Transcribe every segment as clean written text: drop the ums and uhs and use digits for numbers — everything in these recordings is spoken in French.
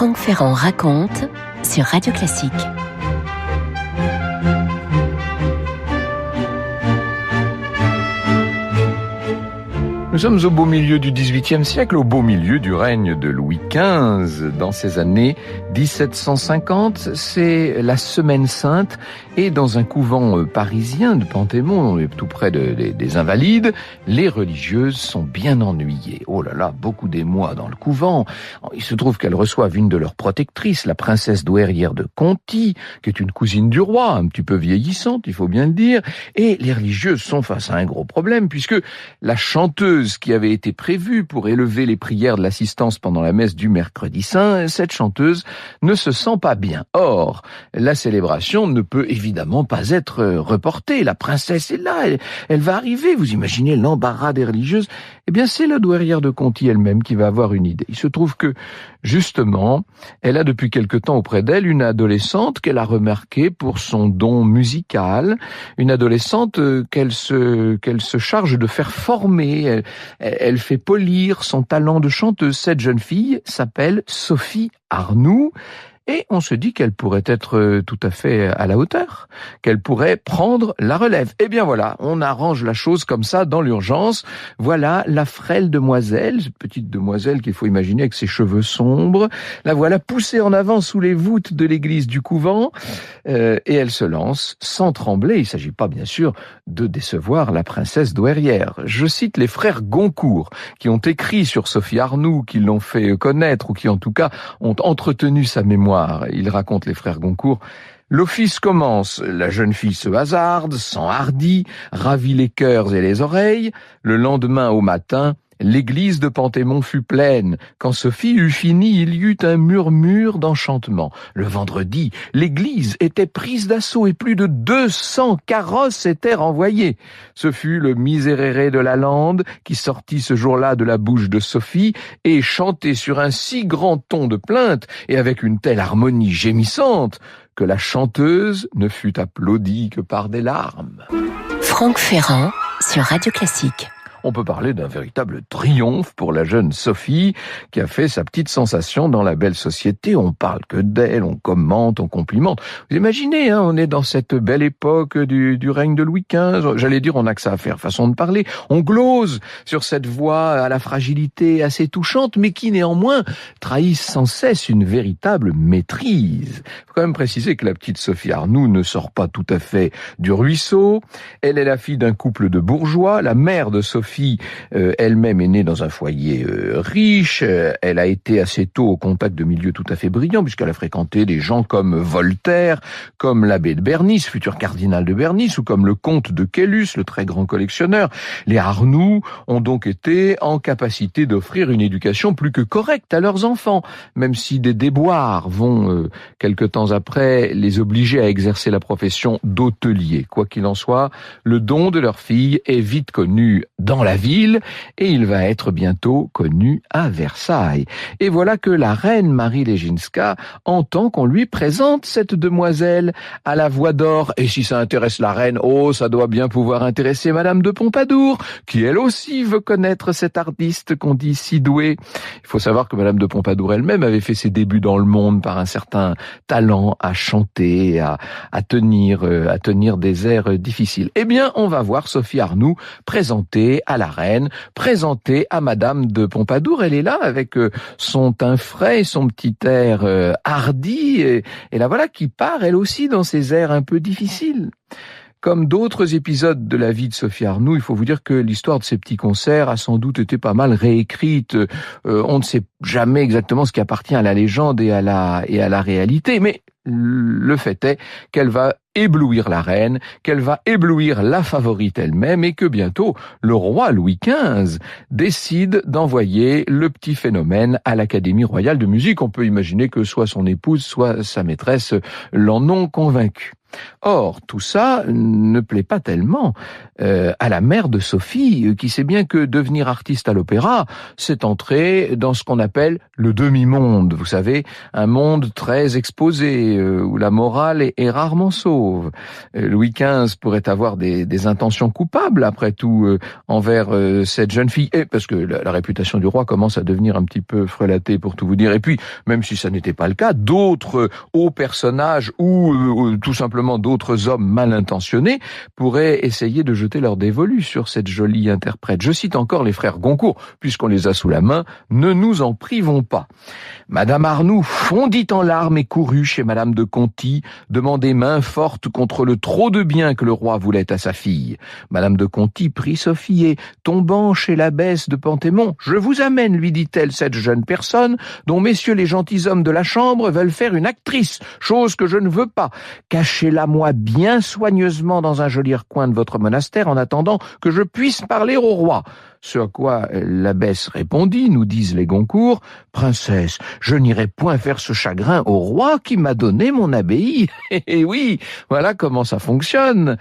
Franck Ferrand raconte sur Radio Classique. Nous sommes au beau milieu du XVIIIe siècle, au beau milieu du règne de Louis XV. Dans ces années 1750, c'est la Semaine Sainte, et dans un couvent parisien de Pantémon, tout près des Invalides, les religieuses sont bien ennuyées. Oh là là, beaucoup d'émoi dans le couvent. Il se trouve qu'elles reçoivent une de leurs protectrices, la princesse douairière de Conti, qui est une cousine du roi, un petit peu vieillissante, il faut bien le dire, et les religieuses sont face à un gros problème, puisque la chanteuse qui avait été prévue pour élever les prières de l'assistance pendant la messe du mercredi saint, cette chanteuse ne se sent pas bien. Or, la célébration ne peut évidemment pas être reportée. La princesse est là, elle va arriver. Vous imaginez l'embarras des religieuses? Eh bien, c'est la douairière de Conti elle-même qui va avoir une idée. Il se trouve que, justement, elle a depuis quelque temps auprès d'elle une adolescente qu'elle a remarquée pour son don musical, une adolescente qu'elle se charge de faire former. Elle fait polir son talent de chanteuse. Cette jeune fille s'appelle Sophie Arnoux. Et on se dit qu'elle pourrait être tout à fait à la hauteur, qu'elle pourrait prendre la relève. Eh bien voilà, on arrange la chose comme ça dans l'urgence. Voilà la frêle demoiselle, cette petite demoiselle qu'il faut imaginer avec ses cheveux sombres. La voilà poussée en avant sous les voûtes de l'église du couvent, et elle se lance sans trembler. Il ne s'agit pas bien sûr de décevoir la princesse douairière. Je cite les frères Goncourt qui ont écrit sur Sophie Arnoux, qui l'ont fait connaître ou qui en tout cas ont entretenu sa mémoire. Ils racontent, les frères Goncourt: l'office commence, la jeune fille se hasarde, s'enhardit, ravit les cœurs et les oreilles. Le lendemain au matin, l'église de Pantémon fut pleine. Quand Sophie eut fini, il y eut un murmure d'enchantement. Le vendredi, l'église était prise d'assaut et plus de 200 carrosses étaient renvoyées. Ce fut le Miserere de la Lande qui sortit ce jour-là de la bouche de Sophie et chanté sur un si grand ton de plainte et avec une telle harmonie gémissante que la chanteuse ne fut applaudie que par des larmes. Franck Ferrand sur Radio Classique. On peut parler d'un véritable triomphe pour la jeune Sophie qui a fait sa petite sensation dans la belle société. On parle que d'elle, on commente, on complimente. Vous imaginez, on est dans cette belle époque du règne de Louis XV. J'allais dire, on n'a que ça à faire, façon de parler. On glose sur cette voix à la fragilité assez touchante, mais qui néanmoins trahit sans cesse une véritable maîtrise. Il faut quand même préciser que la petite Sophie Arnoux ne sort pas tout à fait du ruisseau. Elle est la fille d'un couple de bourgeois. La mère de Sophie elle-même est née dans un foyer riche. Elle a été assez tôt au contact de milieux tout à fait brillants, puisqu'elle a fréquenté des gens comme Voltaire, comme l'abbé de Bernis, futur cardinal de Bernis, ou comme le comte de Caylus, le très grand collectionneur. Les Arnoux ont donc été en capacité d'offrir une éducation plus que correcte à leurs enfants, même si des déboires vont, quelque temps après, les obliger à exercer la profession d'hôtelier. Quoi qu'il en soit, le don de leur fille est vite connu dans la ville, et il va être bientôt connu à Versailles. Et voilà que la reine Marie Leginska entend qu'on lui présente cette demoiselle à la voix d'or. Et si ça intéresse la reine, ça doit bien pouvoir intéresser Madame de Pompadour, qui elle aussi veut connaître cet artiste qu'on dit si doué. Il faut savoir que Madame de Pompadour elle-même avait fait ses débuts dans le monde par un certain talent à chanter, à tenir des airs difficiles. Eh bien, on va voir Sophie Arnoux présentée à la reine, présentée à Madame de Pompadour. Elle est là avec son teint frais, son petit air hardi, et la voilà qui part elle aussi dans ses airs un peu difficiles. Comme d'autres épisodes de la vie de Sophie Arnoux, il faut vous dire que l'histoire de ces petits concerts a sans doute été pas mal réécrite. On ne sait jamais exactement ce qui appartient à la légende et à la réalité, mais le fait est qu'elle va éblouir la reine, qu'elle va éblouir la favorite elle-même, et que bientôt le roi Louis XV décide d'envoyer le petit phénomène à l'Académie royale de musique. On peut imaginer que soit son épouse, soit sa maîtresse l'en ont convaincu. Or, tout ça ne plaît pas tellement à la mère de Sophie, qui sait bien que devenir artiste à l'opéra, c'est entrer dans ce qu'on appelle le demi-monde. Vous savez, un monde très exposé, où la morale est rarement sauve. Louis XV pourrait avoir des intentions coupables, après tout, envers cette jeune fille, et parce que la réputation du roi commence à devenir un petit peu frelatée, pour tout vous dire. Et puis, même si ça n'était pas le cas, d'autres hauts personnages ou tout simplement d'autres hommes mal intentionnés pourraient essayer de jeter leur dévolu sur cette jolie interprète. Je cite encore les frères Goncourt, puisqu'on les a sous la main, ne nous en privons pas. Madame Arnoux fondit en larmes et courut chez Madame de Conti, demander main forte contre le trop de bien que le roi voulait à sa fille. Madame de Conti prit Sophie et, tombant chez l'abbesse de Pantémon, « Je vous amène, lui dit-elle, cette jeune personne dont messieurs les gentilshommes de la chambre veulent faire une actrice, chose que je ne veux pas. Cachez-la moi bien soigneusement dans un joli recoin de votre monastère en attendant que je puisse parler au roi. » Ce à quoi l'abbesse répondit, nous disent les Goncourt, « Princesse, je n'irai point faire ce chagrin au roi qui m'a donné mon abbaye. » Et oui, voilà comment ça fonctionne.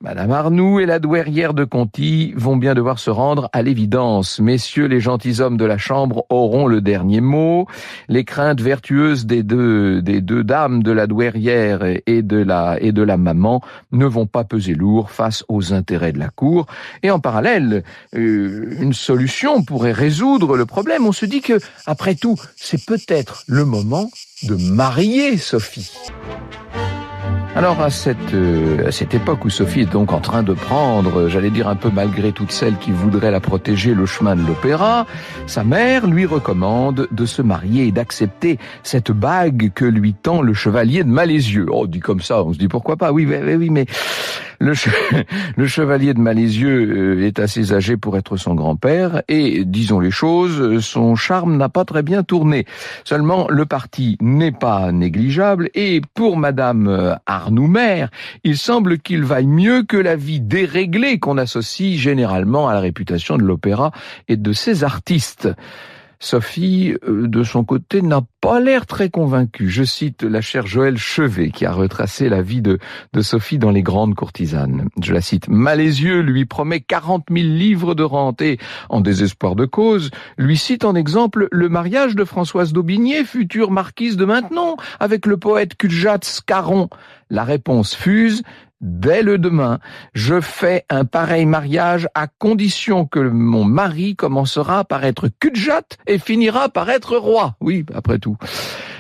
Madame Arnoux et la douairière de Conti vont bien devoir se rendre à l'évidence. Messieurs les gentilshommes de la chambre auront le dernier mot. Les craintes vertueuses des deux dames de la douairière et de la maman ne vont pas peser lourd face aux intérêts de la cour. Et en parallèle, une solution pourrait résoudre le problème. On se dit que, après tout, c'est peut-être le moment de marier Sophie. Alors à cette époque où Sophie est donc en train de prendre, j'allais dire un peu malgré toutes celles qui voudraient la protéger, le chemin de l'opéra, sa mère lui recommande de se marier et d'accepter cette bague que lui tend le chevalier de Malézieux. Oh, dit comme ça, on se dit pourquoi pas, oui, mais le chevalier de Malézieux est assez âgé pour être son grand-père et, disons les choses, son charme n'a pas très bien tourné. Seulement, le parti n'est pas négligeable et pour Madame Arnoux-Mère, il semble qu'il vaille mieux que la vie déréglée qu'on associe généralement à la réputation de l'opéra et de ses artistes. Sophie, de son côté, n'a pas l'air très convaincue. Je cite la chère Joëlle Chevet, qui a retracé la vie de Sophie dans Les Grandes Courtisanes. Je la cite. « Malézieux lui promet 40 000 livres de rente et, en désespoir de cause, lui cite en exemple le mariage de Françoise d'Aubigné, future marquise de Maintenon, avec le poète Cudjat Scarron. La réponse fuse. Dès le demain, je fais un pareil mariage à condition que mon mari commencera par être Cudjat et finira par être roi. » Oui, après tout.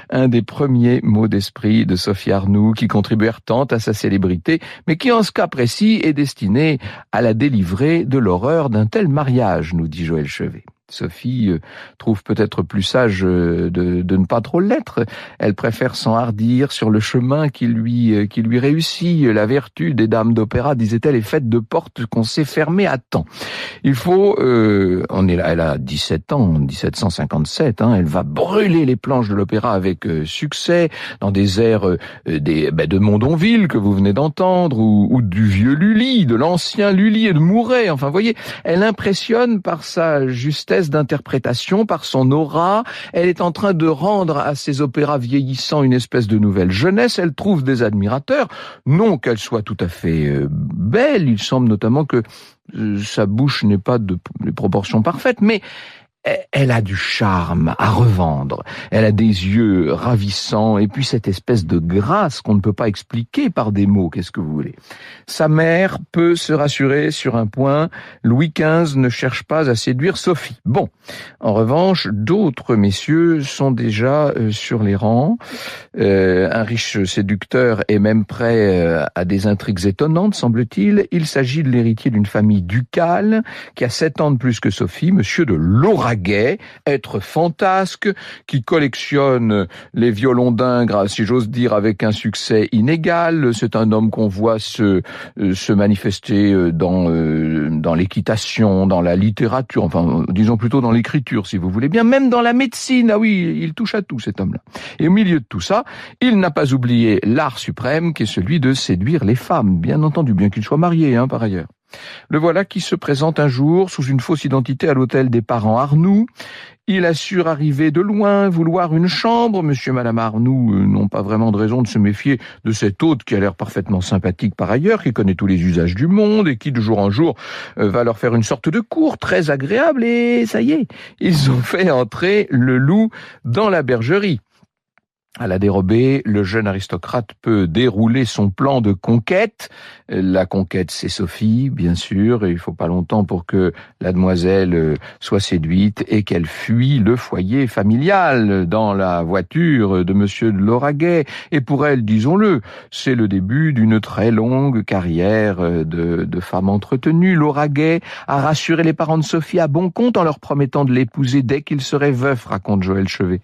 Un des premiers mots d'esprit de Sophie Arnoux qui contribuèrent tant à sa célébrité, mais qui en ce cas précis est destiné à la délivrer de l'horreur d'un tel mariage, nous dit Joëlle Chevet. Sophie trouve peut-être plus sage de ne pas trop l'être. Elle préfère s'enhardir sur le chemin qui lui réussit. La vertu des dames d'opéra, disait-elle, est faite de portes qu'on sait fermer à temps. Il faut, elle a 17 ans, 1757, elle va brûler les planches de l'opéra avec succès, dans des airs de Mondonville que vous venez d'entendre, ou du vieux Lully, de l'ancien Lully et de Mouret. Enfin, vous voyez, elle impressionne par sa justesse d'interprétation, par son aura. Elle est en train de rendre à ces opéras vieillissants une espèce de nouvelle jeunesse. Elle trouve des admirateurs. Non qu'elle soit tout à fait belle. Il semble notamment que sa bouche n'est pas de proportions parfaites, mais elle a du charme à revendre. Elle a des yeux ravissants et puis cette espèce de grâce qu'on ne peut pas expliquer par des mots. Qu'est-ce que vous voulez ? Sa mère peut se rassurer sur un point. Louis XV ne cherche pas à séduire Sophie. Bon. En revanche, d'autres messieurs sont déjà sur les rangs. Un riche séducteur est même prêt à des intrigues étonnantes, semble-t-il. Il s'agit de l'héritier d'une famille ducale qui a 7 ans de plus que Sophie, monsieur de Lauragais, être fantasque, qui collectionne les violons d'Ingres, si j'ose dire, avec un succès inégal. C'est un homme qu'on voit se manifester dans l'équitation, dans la littérature, enfin, disons plutôt dans l'écriture, si vous voulez bien, même dans la médecine. Ah oui, il touche à tout, cet homme-là. Et au milieu de tout ça, il n'a pas oublié l'art suprême qui est celui de séduire les femmes. Bien entendu, bien qu'il soit marié, par ailleurs. Le voilà qui se présente un jour sous une fausse identité à l'hôtel des parents Arnoux. Il assure arriver de loin, vouloir une chambre. Monsieur et Madame Arnoux n'ont pas vraiment de raison de se méfier de cet hôte qui a l'air parfaitement sympathique par ailleurs, qui connaît tous les usages du monde et qui de jour en jour va leur faire une sorte de cour très agréable. Et ça y est, ils ont fait entrer le loup dans la bergerie. À la dérobée, le jeune aristocrate peut dérouler son plan de conquête. La conquête, c'est Sophie, bien sûr, et il faut pas longtemps pour que la demoiselle soit séduite et qu'elle fuit le foyer familial dans la voiture de monsieur de Lauraguais. Et pour elle, disons-le, c'est le début d'une très longue carrière de femme entretenue. Lauraguais a rassuré les parents de Sophie à bon compte en leur promettant de l'épouser dès qu'il serait veuf, raconte Joël Chevet.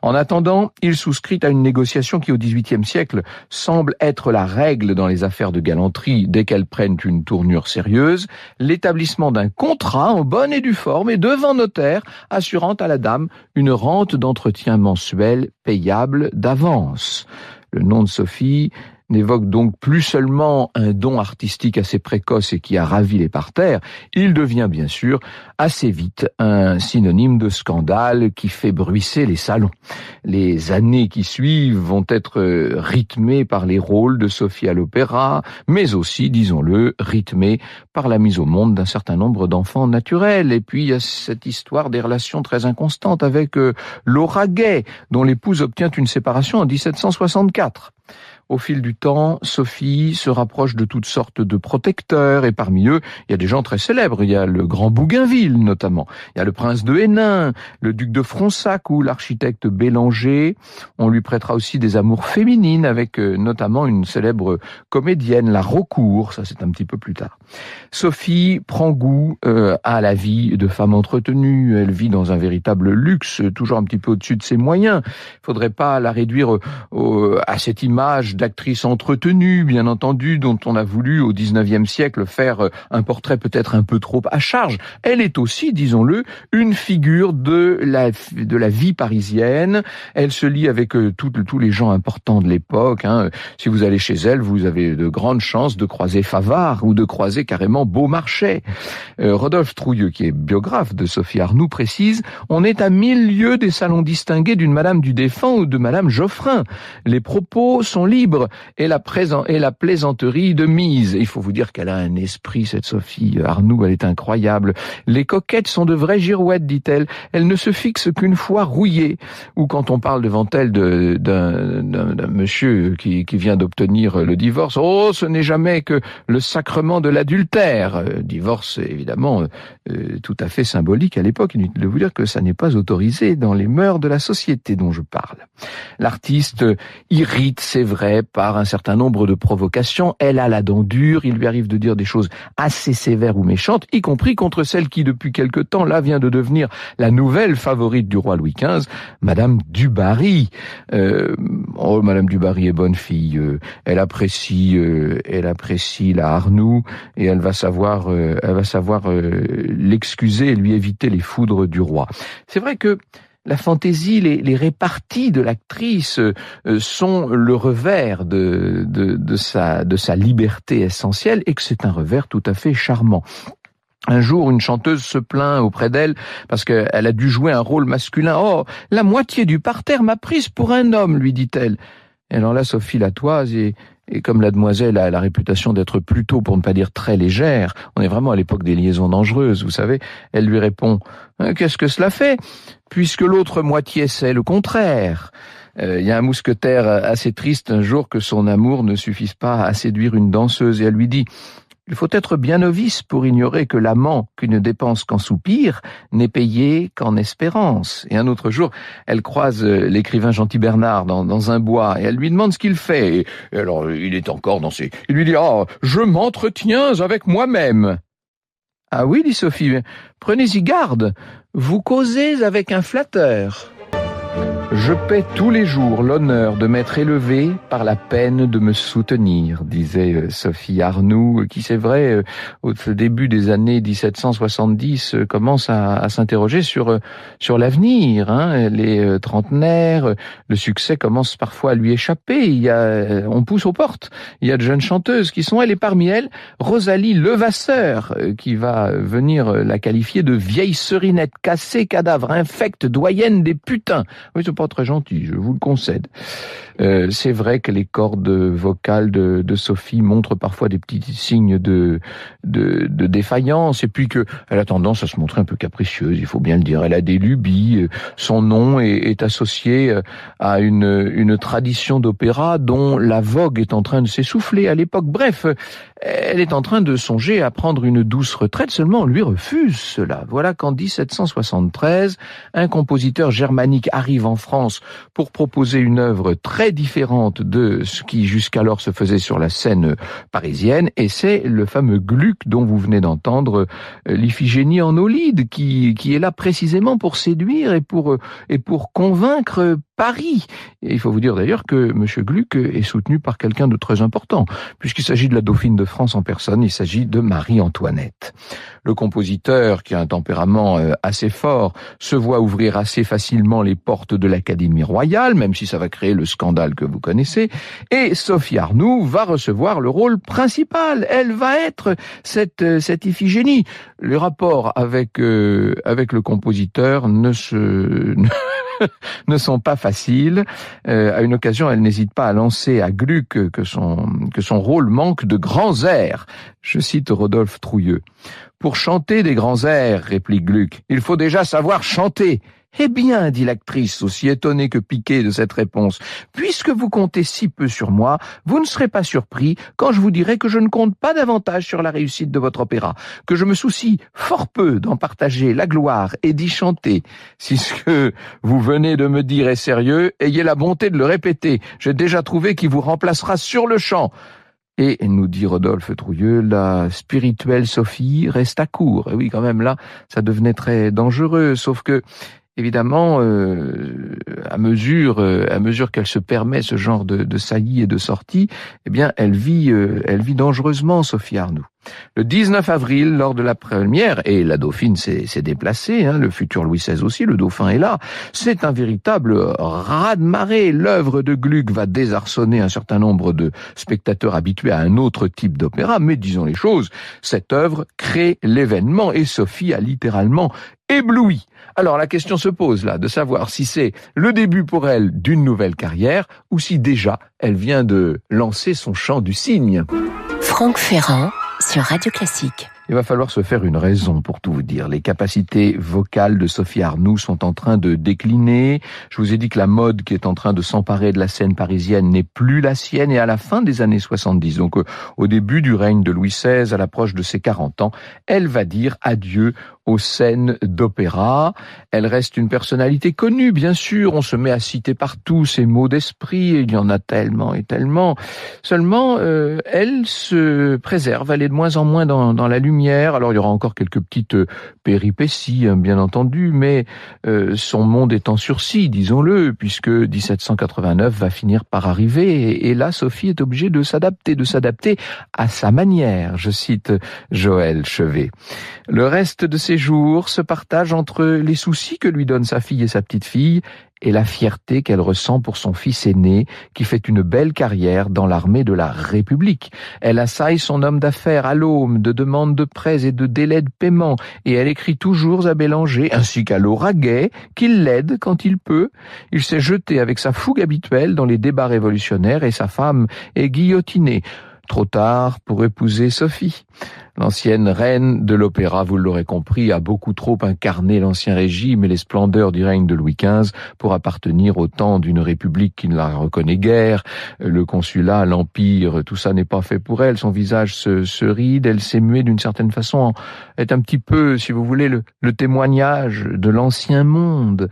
En attendant, il souscrit à une négociation qui, au XVIIIe siècle, semble être la règle dans les affaires de galanterie dès qu'elles prennent une tournure sérieuse, l'établissement d'un contrat en bonne et due forme et devant notaire, assurant à la dame une rente d'entretien mensuel payable d'avance. Le nom de Sophie n'évoque donc plus seulement un don artistique assez précoce et qui a ravi les parterres, il devient bien sûr assez vite un synonyme de scandale qui fait bruisser les salons. Les années qui suivent vont être rythmées par les rôles de Sophie à l'opéra, mais aussi, disons-le, rythmées par la mise au monde d'un certain nombre d'enfants naturels. Et puis il y a cette histoire des relations très inconstantes avec Lauraguais, dont l'épouse obtient une séparation en 1764. Au fil du temps, Sophie se rapproche de toutes sortes de protecteurs et parmi eux, il y a des gens très célèbres. Il y a le grand Bougainville notamment, il y a le prince de Hénin, le duc de Fronsac ou l'architecte Bélanger. On lui prêtera aussi des amours féminines avec notamment une célèbre comédienne, la Raucourt, ça c'est un petit peu plus tard. Sophie prend goût à la vie de femme entretenue, elle vit dans un véritable luxe, toujours un petit peu au-dessus de ses moyens. Il faudrait pas la réduire à cette image d'actrice entretenue, bien entendu, dont on a voulu au XIXe siècle faire un portrait peut-être un peu trop à charge. Elle est aussi, disons-le, une figure de la vie parisienne. Elle se lie avec tous les gens importants de l'époque. Si vous allez chez elle, vous avez de grandes chances de croiser Favart ou de croiser carrément Beaumarchais. Rodolphe Trouilleux, qui est biographe de Sophie Arnoux, précise « On est à 1000 lieues des salons distingués d'une Madame du Défend ou de Madame Geoffrin. Les propos sont libres et la plaisanterie de mise. » Il faut vous dire qu'elle a un esprit, cette Sophie Arnoux, elle est incroyable. Les coquettes sont de vraies girouettes, dit-elle. Elle ne se fixe qu'une fois rouillée. Ou quand on parle devant elle d'un monsieur qui vient d'obtenir le divorce, oh, ce n'est jamais que le sacrement de l'adultère. Divorce, évidemment, tout à fait symbolique à l'époque. Inutile de vous dire que ça n'est pas autorisé dans les mœurs de la société dont je parle. L'artiste irrite, c'est vrai, par un certain nombre de provocations. Elle a la dent dure, il lui arrive de dire des choses assez sévères ou méchantes, y compris contre celle qui, depuis quelque temps, là, vient de devenir la nouvelle favorite du roi Louis XV, Madame du Barry. Madame du Barry est bonne fille, elle apprécie la Arnoux, et elle va savoir l'excuser et lui éviter les foudres du roi. C'est vrai que la fantaisie, les réparties de l'actrice sont le revers de sa liberté essentielle et que c'est un revers tout à fait charmant. Un jour, une chanteuse se plaint auprès d'elle parce qu'elle a dû jouer un rôle masculin. « Oh, la moitié du parterre m'a prise pour un homme », lui dit-elle. Et alors là, Sophie la toise et comme la demoiselle a la réputation d'être plutôt, pour ne pas dire très légère, on est vraiment à l'époque des liaisons dangereuses, vous savez, elle lui répond « Qu'est-ce que cela fait ? Puisque l'autre moitié c'est le contraire. » Il y a un mousquetaire assez triste un jour que son amour ne suffise pas à séduire une danseuse et elle lui dit « Il faut être bien novice pour ignorer que l'amant qui ne dépense qu'en soupirs n'est payé qu'en espérance. » Et un autre jour, elle croise l'écrivain Gentil Bernard dans un bois et elle lui demande ce qu'il fait. Et alors, il est encore dans ses... Il lui dit « Ah, je m'entretiens avec moi-même. » « Ah oui, dit Sophie, prenez-y garde, vous causez avec un flatteur. » Je paie tous les jours l'honneur de m'être élevée par la peine de me soutenir, disait Sophie Arnoult, qui c'est vrai, au début des années 1770, commence à s'interroger sur l'avenir. Elle est trentenaire, le succès commence parfois à lui échapper. On pousse aux portes. Il y a de jeunes chanteuses qui sont, elle, et parmi elles, Rosalie Levasseur, qui va venir la qualifier de vieille serinette, cassée, cadavre, infecte, doyenne des putains. Oui, c'est pas très gentil, je vous le concède. C'est vrai que les cordes vocales de Sophie montrent parfois des petits signes de défaillance, et puis que elle a tendance à se montrer un peu capricieuse, il faut bien le dire. Elle a des lubies. Son nom est associé à une tradition d'opéra dont la vogue est en train de s'essouffler à l'époque. Bref, elle est en train de songer à prendre une douce retraite, seulement on lui refuse cela. Voilà qu'en 1773, un compositeur germanique arrive en France pour proposer une œuvre très différente de ce qui jusqu'alors se faisait sur la scène parisienne, et c'est le fameux Gluck dont vous venez d'entendre l'Iphigénie en Aulide, qui est là précisément pour séduire et pour convaincre Paris. Et il faut vous dire d'ailleurs que M. Gluck est soutenu par quelqu'un de très important, puisqu'il s'agit de la dauphine de France en personne, il s'agit de Marie-Antoinette. Le compositeur, qui a un tempérament assez fort, se voit ouvrir assez facilement les portes de l'Académie royale, même si ça va créer le scandale que vous connaissez, et Sophie Arnoult va recevoir le rôle principal. Elle va être cette Iphigénie. Les rapports avec le compositeur ne sont pas faciles. À une occasion, elle n'hésite pas à lancer à Gluck que son rôle manque de grands airs. Je cite Rodolphe Trouilleux. « Pour chanter des grands airs, réplique Gluck, il faut déjà savoir chanter. » « Eh bien, dit l'actrice, aussi étonnée que piquée de cette réponse, puisque vous comptez si peu sur moi, vous ne serez pas surpris quand je vous dirai que je ne compte pas davantage sur la réussite de votre opéra, que je me soucie fort peu d'en partager la gloire et d'y chanter. Si ce que vous venez de me dire est sérieux, ayez la bonté de le répéter. J'ai déjà trouvé qui vous remplacera sur le champ. » Et, nous dit Rodolphe Trouilleux, la spirituelle Sophie reste à court. Et oui, quand même, là, ça devenait très dangereux, sauf que évidemment, à mesure qu'elle se permet ce genre de saillies et de sorties, eh bien, elle vit dangereusement, Sophie Arnoult. Le 19 avril, lors de la première, et la dauphine s'est déplacée, le futur Louis XVI aussi, le dauphin est là, c'est un véritable raz-de-marée. L'œuvre de Gluck va désarçonner un certain nombre de spectateurs habitués à un autre type d'opéra, mais disons les choses, cette œuvre crée l'événement, et Sophie a littéralement ébloui. Alors la question se pose là, de savoir si c'est le début pour elle d'une nouvelle carrière, ou si déjà elle vient de lancer son chant du cygne. Franck Ferrand sur Radio Classique. Il va falloir se faire une raison pour tout vous dire. Les capacités vocales de Sophie Arnoult sont en train de décliner. Je vous ai dit que la mode qui est en train de s'emparer de la scène parisienne n'est plus la sienne, et à la fin des années 70, donc au début du règne de Louis XVI, à l'approche de ses 40 ans, elle va dire adieu aux scènes d'opéra. Elle reste une personnalité connue, bien sûr. On se met à citer partout ses mots d'esprit, et il y en a tellement et tellement. Seulement, elle se préserve, elle est de moins en moins dans la lumière. Alors il y aura encore quelques petites péripéties, bien entendu, mais son monde est en sursis, disons-le, puisque 1789 va finir par arriver, et là Sophie est obligée de s'adapter à sa manière. Je cite Joël Chevet. Le reste de ses jours se partage entre les soucis que lui donnent sa fille et sa petite-fille, et la fierté qu'elle ressent pour son fils aîné, qui fait une belle carrière dans l'armée de la République. Elle assaille son homme d'affaires à l'aune de demandes de prêts et de délais de paiement, et elle écrit toujours à Bélanger, ainsi qu'à Lauraguet, qu'il l'aide quand il peut. Il s'est jeté avec sa fougue habituelle dans les débats révolutionnaires, et sa femme est guillotinée. Trop tard pour épouser Sophie. L'ancienne reine de l'opéra, vous l'aurez compris, a beaucoup trop incarné l'Ancien Régime et les splendeurs du règne de Louis XV pour appartenir au temps d'une république qui ne la reconnaît guère. Le consulat, l'empire, tout ça n'est pas fait pour elle. Son visage se ride, elle s'est muée d'une certaine façon, est un petit peu, si vous voulez, le témoignage de l'ancien monde.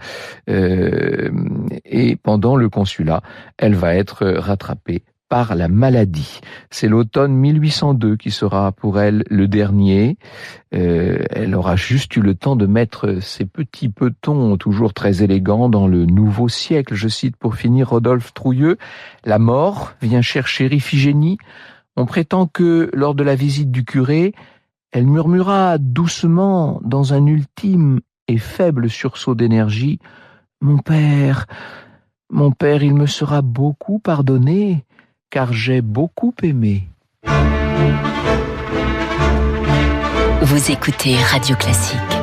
Et pendant le consulat, elle va être rattrapée par la maladie. C'est l'automne 1802 qui sera pour elle le dernier. Elle aura juste eu le temps de mettre ses petits petons, toujours très élégants, dans le nouveau siècle. Je cite pour finir Rodolphe Trouilleux, « La mort vient chercher Iphigénie. On prétend que, lors de la visite du curé, elle murmura doucement, dans un ultime et faible sursaut d'énergie, « Mon père, il me sera beaucoup pardonné, car j'ai beaucoup aimé. » Vous écoutez Radio Classique.